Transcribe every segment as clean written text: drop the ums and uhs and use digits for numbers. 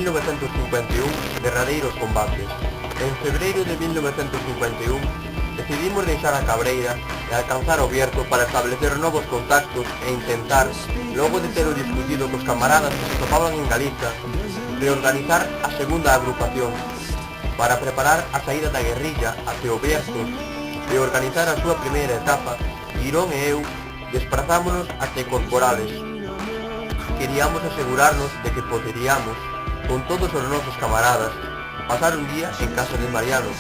1951, derradeiros combates. En febreiro de 1951, decidimos deixar a Cabreira e alcanzar o Bierzo para establecer novos contactos e intentar, logo de ter o discutido cos camaradas que se topaban en Galiza, reorganizar a segunda agrupación para preparar a saída da guerrilla até o Bierzo e organizar a súa primeira etapa. Girón e eu desprazámonos até Corporales. Queríamos asegurarnos de que poderíamos, con todos os nosos camaradas, pasar un día en casa de Mariano,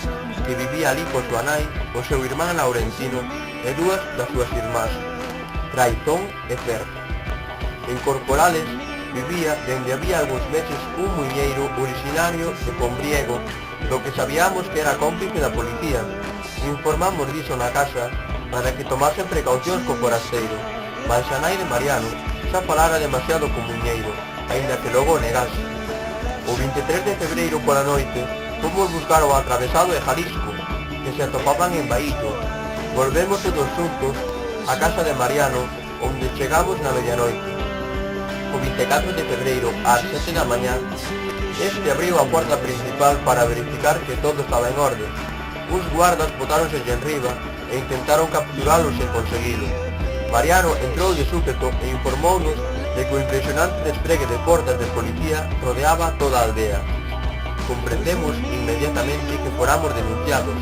que vivía ali con súa nai, o seu irmán Laurentino e dúas das súas irmás, Traizón e Fer. En Corporales vivía dende había algúns meses un muiñeiro originario de Combriego, do que sabíamos que era cómplice da policía. Informamos diso na casa para que tomasen precaucións co forasteiro, mas a nai de Mariano xa falara demasiado co muiñeiro, aínda que logo negase. O 23 de febreiro pola noite fomos buscar o atravesado de Jalisco, que se atopaban en Baíto. Volvemos todos xuntos a casa de Mariano, onde chegamos na medianoite. O 24 de febreiro, ás 7 da mañá, este abriu a porta principal para verificar que todo estaba en orde. Uns guardas botáronse enriba e intentaron capturalos sen conseguilo. Mariano entrou de súpeto e informounos de que o impresionante despregue de portas de policía rodeaba toda a aldea. Comprendemos inmediatamente que foramos denunciados.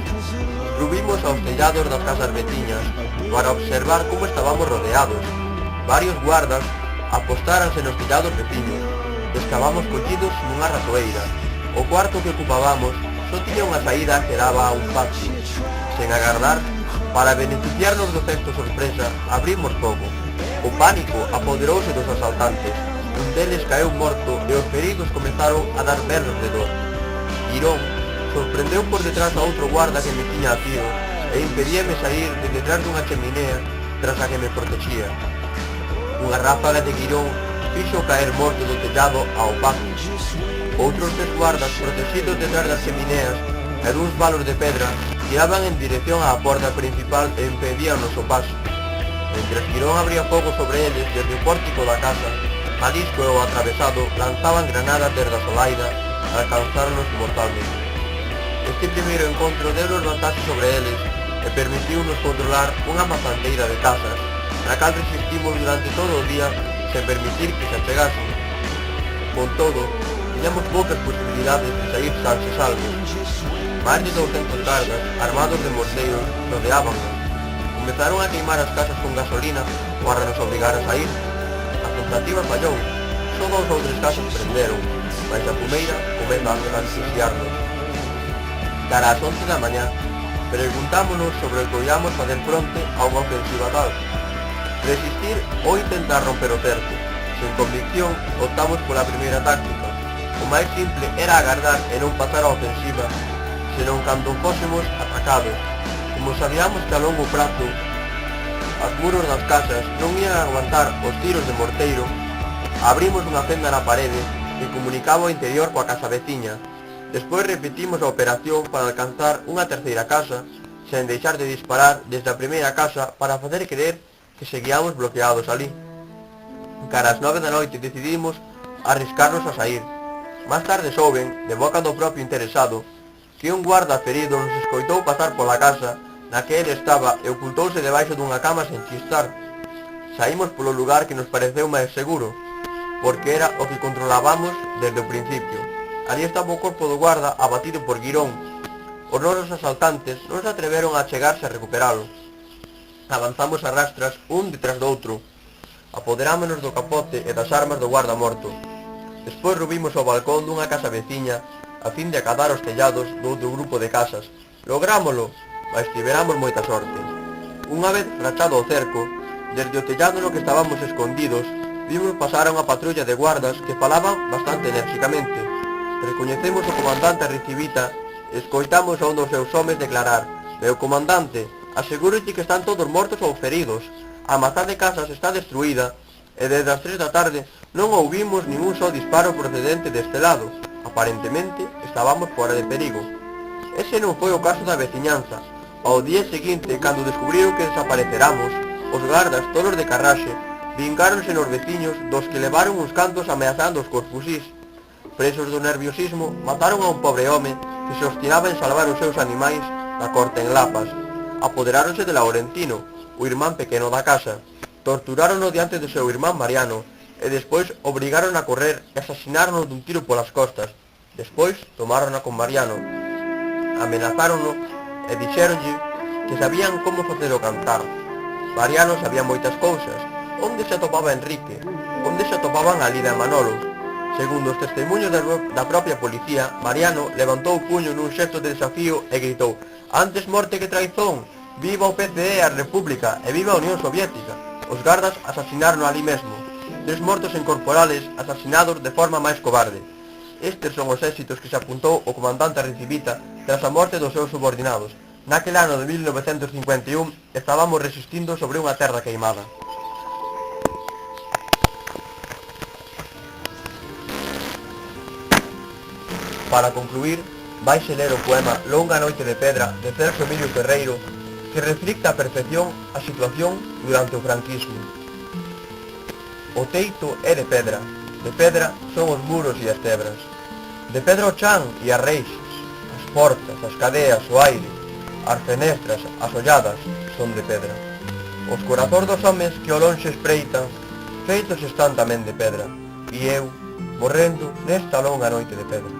Subimos aos tellados das casas veciñas para observar como estábamos rodeados. Varios guardas apostáranse nos tellados veciños. Estábamos collidos nunha ratoeira. O cuarto que ocupábamos só tiña unha saída que daba a un patio. Sen agardar, para beneficiarnos do efecto sorpresa, abrimos fogo. O pánico apoderouse dos asaltantes. Un deles caeu morto e os feridos comezaron a dar berros de dor. Girón sorprendeu por detrás a outro guarda que me tiña a tiro e impedíame sair de detrás dunha cheminea tras a que me protexía. Unha ráfaga de Girón fixo caer morto do tellado ao patio. Outros 3 guardas protegidos detrás das chemineas e duns balos de pedra tiraban en dirección á porta principal e impedíanos o paso. Mentres Girón abría fogo sobre eles desde o pórtico da casa, Jalisco e o atravesado lanzaban granadas desde a solaida a alcanzarnos mortalmente. Este primeiro encontro deu-nos vantaxe sobre eles e permitiu-nos controlar unha mazanteira de casas, na cal resistimos durante todo o día sen permitir que se achegasen. Con todo, tiñamos poucas posibilidades de sair sans e salvos. Máis de 200 gardas, armados de morteiros, rodeábanos. Comezaron a queimar as casas con gasolina para nos obrigar a sair. A tentativa fallou, só 2 ou 3 casas prenderon, mas a primeira comeza a asfixiarnos. Cara ás 11 da mañá, preguntámonos sobre o que íamos facer fronte a unha ofensiva tal. Resistir ou intentar romper o cerco. Sen convicción, optamos pola primeira táctica. O máis simple era agardar e non pasar a ofensiva, senón cando fósemos atacados. Como sabíamos que a longo prazo as muros das casas non ian aguantar os tiros de morteiro, abrimos unha fenda na parede que comunicaba o interior coa casa veciña. Despois repetimos a operación para alcanzar unha terceira casa, sen deixar de disparar desde a primeira casa para facer creer que seguíamos bloqueados ali. Cara ás 9 da noite decidimos arriscarnos a sair. Más tarde souben, de boca do propio interesado, que un guarda ferido nos escoitou pasar pola casa na que ele estaba e ocultouse debaixo dunha cama sen chistar. Saímos polo lugar que nos pareceu máis seguro, porque era o que controlábamos desde o principio. Ali estaba o corpo do guarda abatido por Girón. Os nosos asaltantes non se atreveron a chegarse a recuperalo. Avanzamos a rastras un detrás do outro. Apoderámonos do capote e das armas do guarda morto. Despois rubimos ao balcón dunha casa veciña a fin de acadar os tellados do outro grupo de casas. Lográmolo, mas tiveramos moita sorte. Unha vez rachado o cerco, desde o tellado no que estábamos escondidos, vimos pasar a unha patrulla de guardas que falaban bastante enérxicamente. Recoñecemos o comandante Ricibita e escoitamos a un dos seus homes declarar: «Meu comandante, asegúrete que están todos mortos ou feridos. A mazá de casas está destruída e desde as 3 da tarde non ouvimos ningún só disparo procedente deste lado. Aparentemente estábamos fora de perigo». Ese non foi o caso da veciñanza. Ao día seguinte, cando descubriron que desapareceramos, os gardas, todos de carraxe, vincáronse nos veciños dos que levaron uns cantos ameazando os cos fusís. presos do nerviosismo, mataron a un pobre home que se obstinaba en salvar os seus animais da corte en Lapas. Apoderáronse de Laurentino, o irmán pequeno da casa. Torturárono diante do seu irmán Mariano, e despois obrigaron a correr e asasinárono dun tiro polas costas. Despois tomárona con Mariano, amenazárono e dixéronlle que sabían como facelo cantar. Mariano sabía moitas cousas. Onde se atopaba Enrique? Onde se atopaban Alida e Manolo? Segundo os testemunhos da propia policía, Mariano levantou o puño nun xesto de desafío e gritou: «Antes morte que traizón! Viva o PCE e a República e viva a Unión Soviética!» Os gardas asasinaron ali mesmo. 3 mortos en corporales asasinados de forma máis cobarde. Estes son os éxitos que se apuntou o comandante Arricibita tras a morte dos seus subordinados. Naquel ano de 1951 estábamos resistindo sobre unha terra queimada. Para concluir, vaise ler o poema Longa noite de pedra de Celso Emilio Ferreiro, que reflicta a perfección a situación durante o franquismo. O teito é de pedra son os muros e as tebras. De pedra o chan e as reixas, as portas, as cadeas, o aire, as fenestras, as olladas son de pedra. Os corazóns dos homes que ao lonxe espreitan, feitos están tamén de pedra, e eu, morrendo nesta longa noite de pedra.